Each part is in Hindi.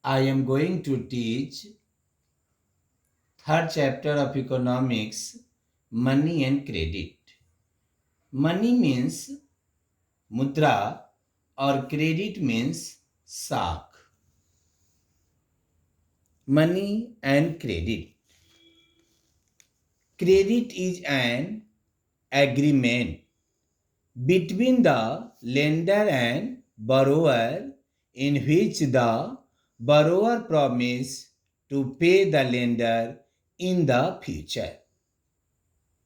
I am going to teach third chapter of economics, money and credit. Money means mudra or credit means sak. Money and credit. Credit is an agreement between the lender and borrower in which the borrower promises to pay the lender in the future.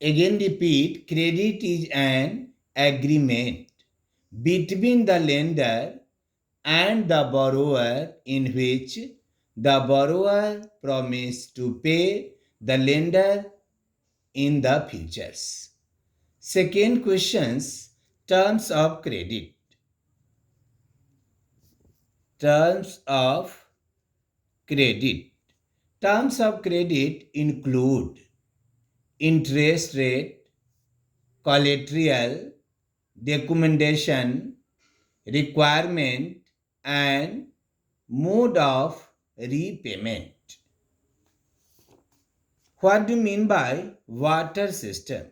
Again repeat, credit is an agreement between the lender and the borrower in which the borrower promises to pay the lender in the futures. Second questions, terms of credit. Terms of credit. Terms of credit include interest rate, collateral, documentation, requirement, and mode of repayment. What do you mean by water system?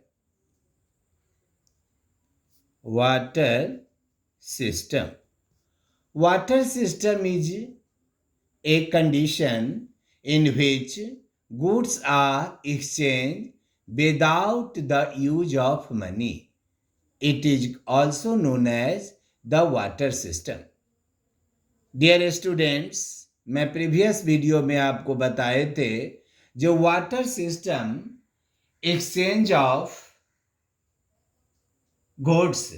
Water system. Water system is a condition in which goods are exchanged without the use of money. It is also known as the water system. Dear students, मैं प्रीवियस वीडियो में आपको बताए थे जो barter system exchange of goods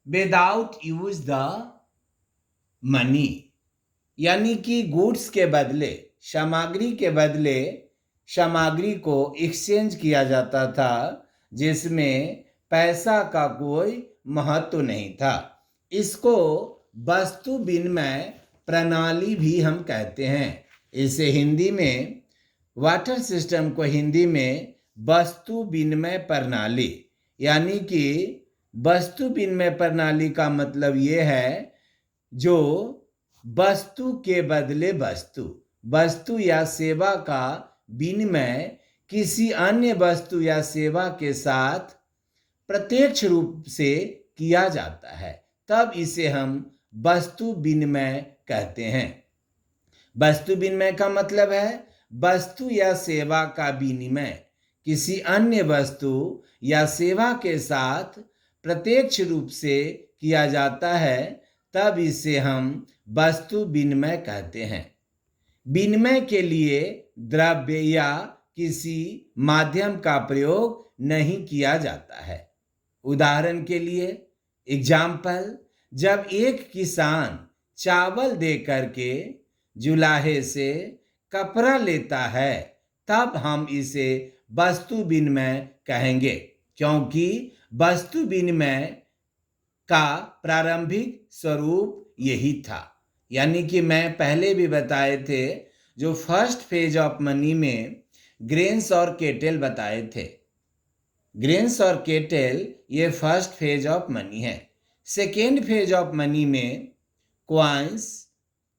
without use the money, यानी कि गुड्स के बदले सामग्री के बदले सामग्री को एक्सचेंज किया जाता था जिसमें पैसा का कोई महत्व नहीं था। इसको वस्तु विनिमय प्रणाली भी हम कहते हैं। इसे हिंदी में वाटर सिस्टम को हिंदी में वस्तु विनिमय प्रणाली, यानी कि वस्तु विनिमय प्रणाली का मतलब ये है जो वस्तु के बदले वस्तु, वस्तु या सेवा का विनिमय किसी अन्य वस्तु या सेवा के साथ प्रत्यक्ष रूप से किया जाता है, तब इसे हम वस्तु विनिमय कहते हैं। वस्तु विनिमय का मतलब है वस्तु या सेवा का विनिमय किसी अन्य वस्तु या सेवा के साथ प्रत्यक्ष रूप से किया जाता है, तब इसे हम वस्तु विनिमय कहते हैं। विनिमय के लिए द्रव्य या किसी माध्यम का प्रयोग नहीं किया जाता है। उदाहरण के लिए एग्जाम्पल, जब एक किसान चावल दे करके जुलाहे से कपड़ा लेता है तब हम इसे वस्तु विनिमय कहेंगे, क्योंकि वस्तु विनिमय का प्रारंभिक स्वरूप यही था। यानी कि मैं पहले भी बताए थे जो फर्स्ट फेज ऑफ मनी में ग्रेन्स और केटल बताए थे। ग्रेन्स और केटल ये फर्स्ट फेज ऑफ मनी है। सेकेंड फेज ऑफ मनी में coins,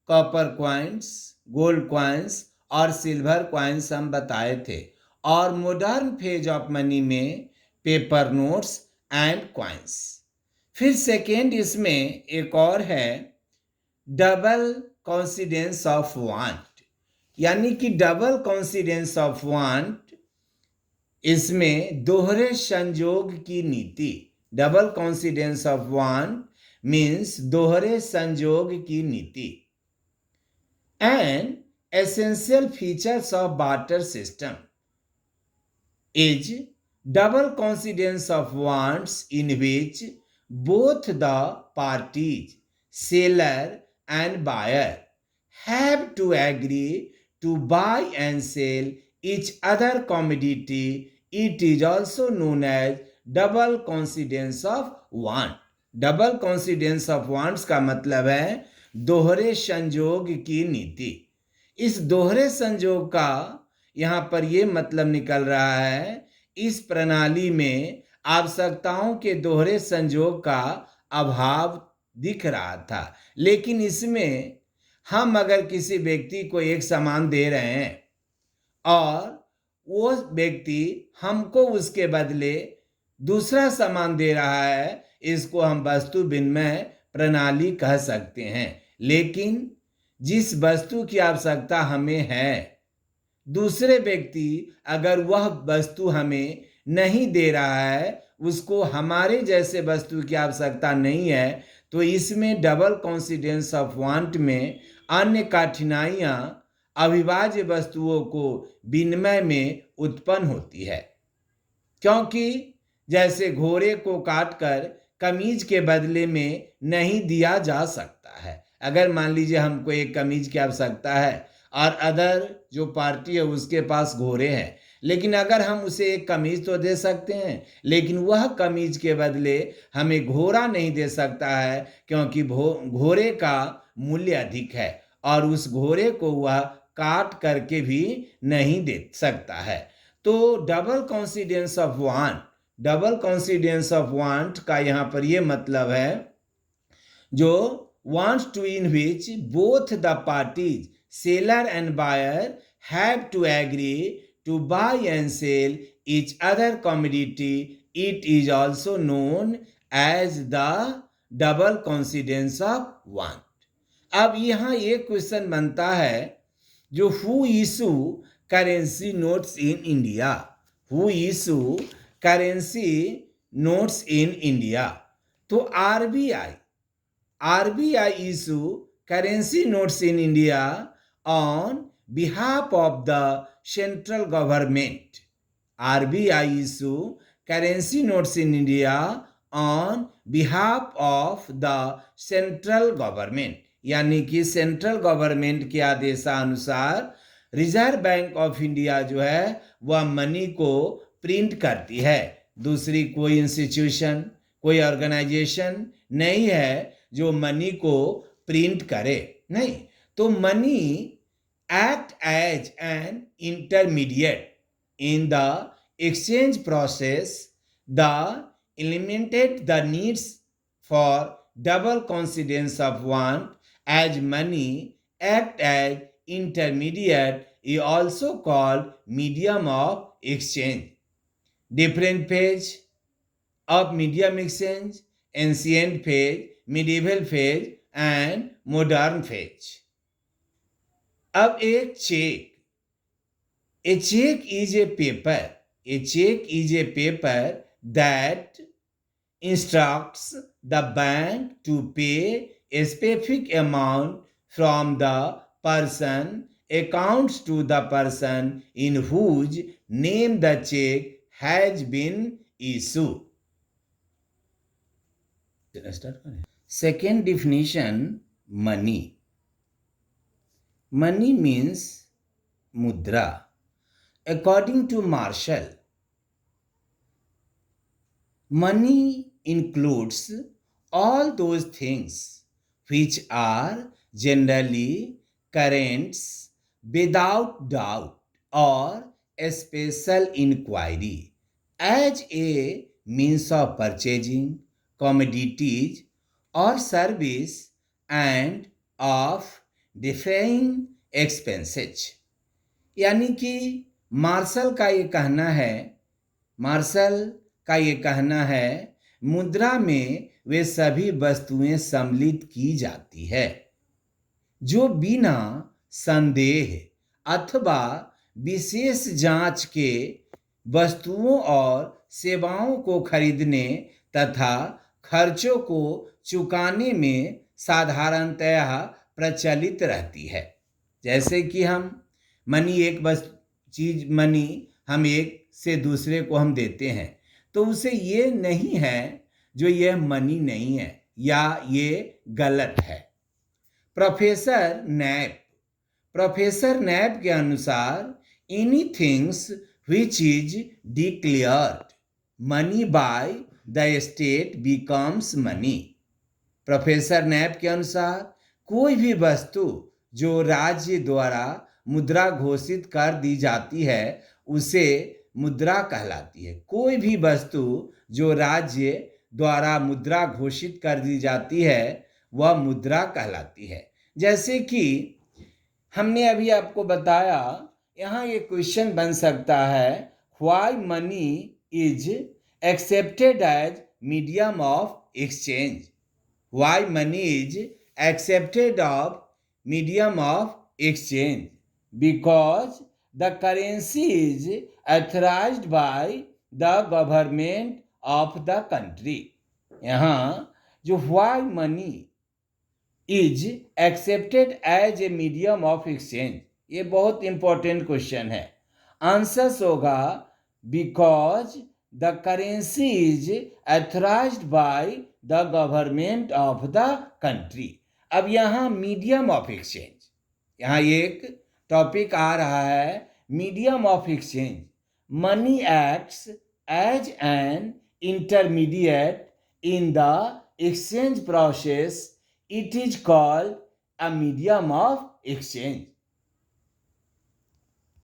copper coins, gold coins और सिल्वर क्वाइंस हम बताए थे। और मॉडर्न फेज ऑफ मनी में पेपर नोट्स एंड क्वाइंस। फिर सेकेंड इसमें एक और है डबल कोइंसिडेंस ऑफ वांट, यानी कि डबल कोइंसिडेंस ऑफ वांट, इसमें दोहरे संयोग की नीति। Double coincidence of want means दोहरे संयोग की नीति। And essential features of barter system is double coincidence of wants in which both the parties, seller and buyer, have to agree to buy and sell each other commodity. It is also known as double coincidence of want. Double coincidence of wants का मतलब है दोहरे संयोग की नीति। इस दोहरे संयोग का यहाँ पर ये मतलब निकल रहा है, इस प्रणाली में आवश्यकताओं के दोहरे संयोग का अभाव दिख रहा था, लेकिन इसमें हम अगर किसी व्यक्ति को एक सामान दे रहे हैं और वो व्यक्ति हमको उसके बदले दूसरा सामान दे रहा है, इसको हम वस्तु विनिमय प्रणाली कह सकते हैं। लेकिन जिस वस्तु की आवश्यकता हमें है, दूसरे व्यक्ति अगर वह वस्तु हमें नहीं दे रहा है, उसको हमारे जैसे वस्तु की आवश्यकता नहीं है, तो इसमें डबल कॉन्सिडेंस ऑफ वांट में अन्य कठिनाइयां अविभाज्य वस्तुओं को विनिमय में उत्पन्न होती है। क्योंकि जैसे घोड़े को काटकर कमीज के बदले में नहीं दिया जा सकता है। अगर मान लीजिए हमको एक कमीज की आवश्यकता है और अदर जो पार्टी है उसके पास घोड़े हैं, लेकिन अगर हम उसे एक कमीज तो दे सकते हैं, लेकिन वह कमीज के बदले हमें घोड़ा नहीं दे सकता है, क्योंकि घोड़े का मूल्य अधिक है और उस घोड़े को वह काट करके भी नहीं दे सकता है। तो डबल कॉन्सिडेंस ऑफ वांट का यहाँ पर ये मतलब है, जो wants to in which both the parties, seller and buyer, have to agree to buy and sell each other commodity. It is also known as the double coincidence of want. अब यहाँ एक क्वेश्चन बनता है, जो who issue currency notes in India, who issue currency notes in India. तो RBI issue currency notes in India on behalf of the central government. RBI issue currency notes in India on behalf of the central government, यानी कि सेंट्रल गवर्नमेंट के आदेशानुसार रिजर्व बैंक ऑफ इंडिया जो है वह मनी को प्रिंट करती है। दूसरी कोई इंस्टीट्यूशन, कोई ऑर्गेनाइजेशन नहीं है जो मनी को प्रिंट करे, नहीं। तो money act as an intermediate in the exchange process, the eliminated the needs for double coincidence of want, as money act as intermediate is also called medium of exchange. Different phase of medium exchange: ancient phase, medieval phase and modern phase. अब एक check, a check is a paper that instructs the bank to pay a specific amount from the person accounts to the person in whose name the check has been issued. Second definition, money. Money means mudra. According to Marshall, money includes all those things which are generally currents without doubt or a special inquiry, as a means of purchasing commodities or service and of defraying expenses. यानी कि मार्शल का ये कहना है, मुद्रा में वे सभी वस्तुएं सम्मिलित की जाती है जो बिना संदेह अथवा विशेष जांच के वस्तुओं और सेवाओं को खरीदने तथा खर्चों को चुकाने में साधारणतया प्रचलित रहती है। जैसे कि हम मनी हम एक से दूसरे को हम देते हैं, तो उसे ये नहीं है जो यह मनी नहीं है या ये गलत है। प्रोफेसर नैप के अनुसार, any things which is declared money by the state becomes money. Professor nap के अनुसार कोई भी वस्तु जो राज्य द्वारा मुद्रा घोषित कर दी जाती है उसे मुद्रा कहलाती है। कोई भी वस्तु जो राज्य द्वारा मुद्रा घोषित कर दी जाती है वह मुद्रा कहलाती है। जैसे कि हमने अभी आपको बताया, यहाँ ये क्वेश्चन बन सकता है, why money is accepted as medium of exchange. Why money is accepted of medium of exchange? Because the currency is authorized by the government of the country. यहाँ जो why money is accepted as a medium of exchange, ये बहुत इंपॉर्टेंट क्वेश्चन है. आंसर होगा because the currency is authorised by the government of the country. अब यहाँ मीडियम ऑफ एक्सचेंज, यहाँ एक टॉपिक आ रहा है, medium of exchange. Money acts as an intermediate in the exchange process. It is called a medium of exchange.